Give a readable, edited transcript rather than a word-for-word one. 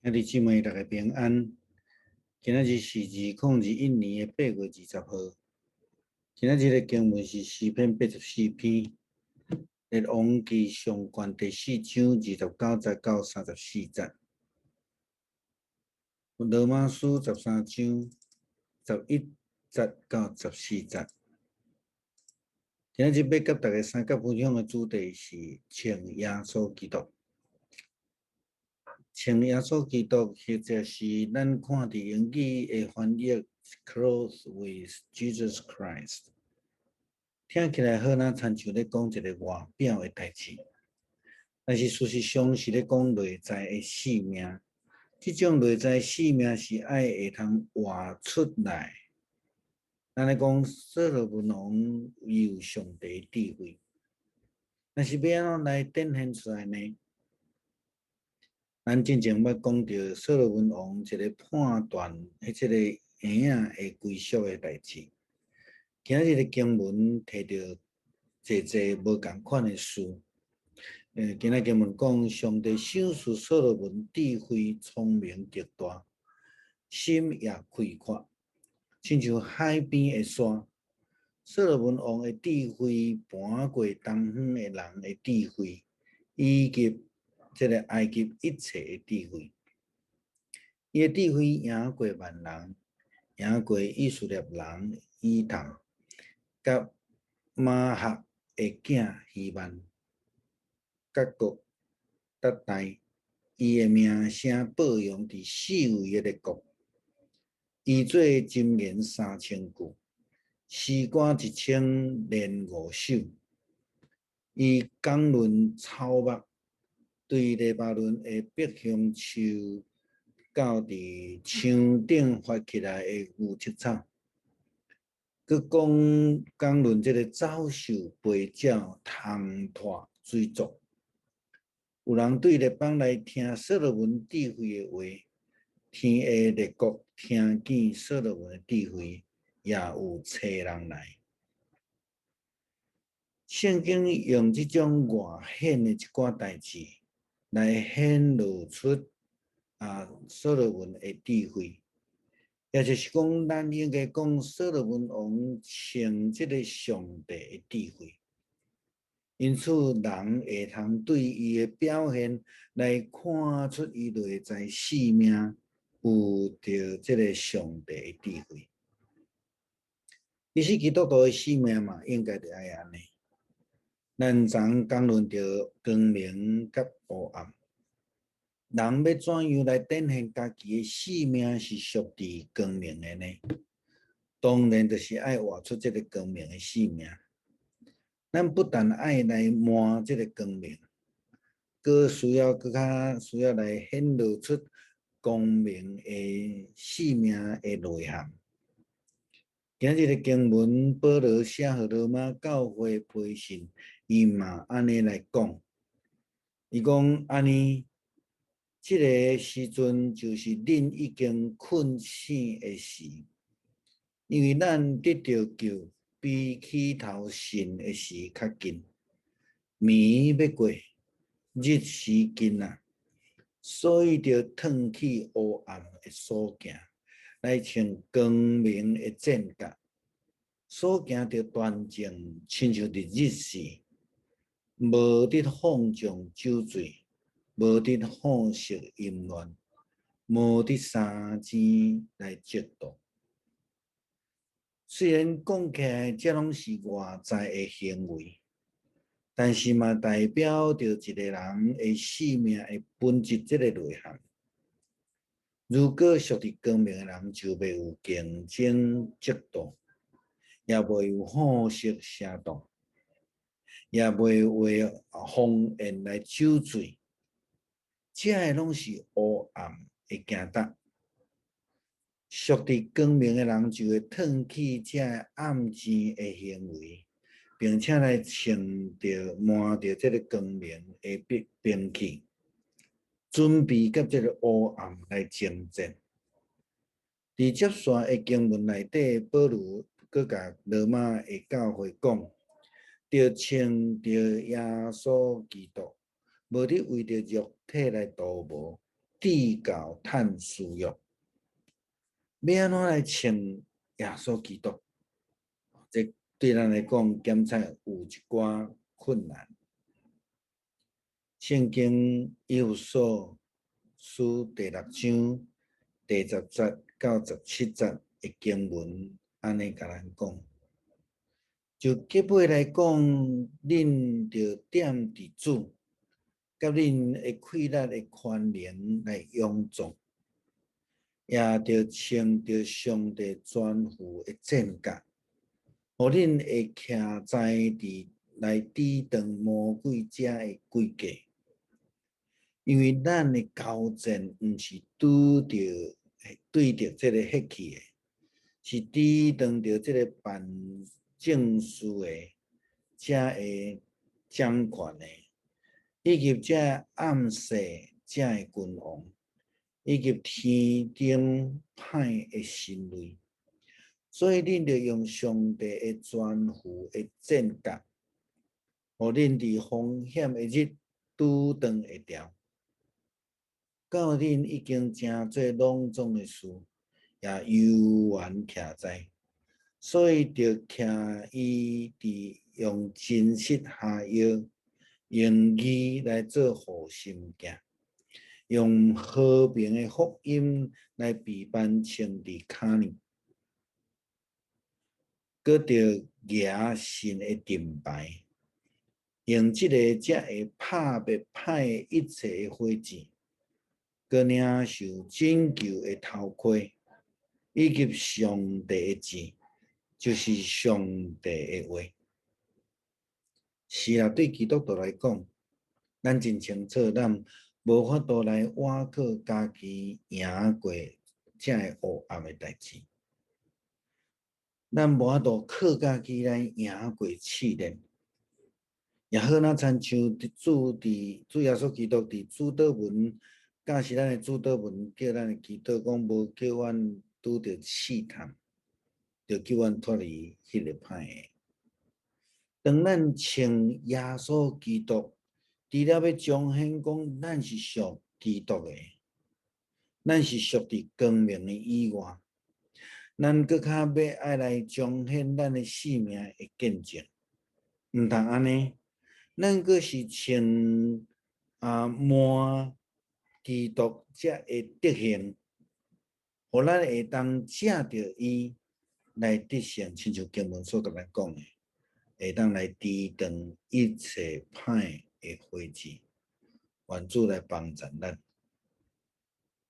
兄弟姊妹，大家平安。今仔日是2021年8月20号。今仔日的经文是诗篇84篇，列王记上卷第4章29节到34节，罗马书13章11节到14节。今仔日要甲大家三角分享的主题是称耶稣基督。称耶稣基督，或者是咱看伫英语的翻译 "Clothes with Jesus Christ"， 听起来好像亲像咧讲一个外表的代志，但是事实上是咧讲内在的生命。这种内在生命是爱会通活出来。咱咧讲，所罗门王有上帝智慧，但是要安怎来展现出来呢？咱之前捌讲到所罗门王一个判断，即个婴仔会归属的代志。今日的经文提到济无共款的事。今日经文讲，上帝赏赐所罗门智慧、聪明极大，心也开阔，亲像海边的沙。所罗门王的智慧，盘过东方的人的智慧，以及这个埃及一切的智慧，伊的智慧赢过万人，赢过以色列人以同，甲马哈的囝希曼，各国各代，伊的名声报扬伫四围的国，伊做箴言3000句，诗歌1005首，伊讲论草木。对黎巴嫩的北香树，到伫墙顶发起来的牛七草，佮讲论这个走兽、飞鸟、虫豸、水族。有人对列邦来听所罗门智慧的话，天下列国听见所罗门的智慧，也有找人来。圣经用这种外显的一寡代志。来显露出所罗门的智慧，也就是讲，咱应该讲所罗门王称这个上帝的智慧，因此人会通对伊的表现来看出伊内在生命有着这个上帝的智慧。其实基督徒的生命嘛，应该就爱安尼。咱常讲论着光明甲黑暗。人要怎样来展现家己的生命是属于光明的呢？当然就是爱活出这个光明的生命。咱不但爱来满这个光明，更需要来显露出光明的生命的内涵。今日的经文，保罗写给罗马教会批信，伊嘛安尼来讲，伊讲安尼。这个时阵就是恁已经困醒的时，因为咱得到救，比起头信的时较近。暝要过，日时近啊，所以就脱去黑暗的所行，来穿光明的战甲。所行着端正，亲像伫日时，无得放纵酒醉。无得好色淫乱，无得三钱来折度。虽然讲起来，这拢是外在的行为，但是嘛代表着一个人的生命的本质这个内涵。如果属于光明的人，就袂有竞争嫉妒，也袂有好色邪动，也袂为荒宴来酒醉。这个拢是黑暗的行达，属于光明的人就会脱去这暗钱的行为，并且来穿着满着这个光明的兵器，准备甲这个黑暗来征战。伫接续的经文内底，保罗佮甲罗马的教会讲，着穿着耶稣基督。无得为着肉体来度无，地教探私欲，要安怎来称耶稣基督？这对咱来讲，检测有一寡困难。圣经以弗所书第6章第10节到17节的经文，安尼甲咱讲。就结尾来讲，恁着踮伫主，甲恁的快乐的权能来仰仗，也着穿着上帝全副的战甲，互恁会徛在伫来抵挡魔鬼者的诡计。因为咱的交战毋是对着这个血气的，是抵挡着这个办政事的。这会掌权的，以及这暗世这的君王，以及天顶歹的神类，所以恁着用上帝的全副的战甲，互恁伫风险的日拄当会牢。到恁已经真做隆重的事，也悠然徛在，所以着徛伊伫。用真实下药，用义来做护心镜，用和平的福音来陪伴穿伫骹呢，搁着举神的盾牌，用这个才会拍灭歹一切的火箭，搁领受拯救的头盔，以及上帝的字，就是上帝的话。是啊，对基督徒来讲，咱真清楚，咱无法度来挖靠家己赢过这个黑暗的代志，咱无法度靠家己来赢过试炼。也好，那亲像主耶稣基督伫主祷文，教示咱的主祷文，叫咱的祈祷讲，无叫阮拄着试探，就叫阮脱离迄个歹的。当咱称耶稣基督，除了要彰显讲咱是属基督的，咱是属伫光明的以外，咱搁较要爱来彰显咱的性命的见证。毋通安尼，咱搁是称满基督才会德行，互咱会当借着伊来得胜，亲像经文所甲咱讲的。会当来抵挡一切歹的火箭，愿主来帮助咱。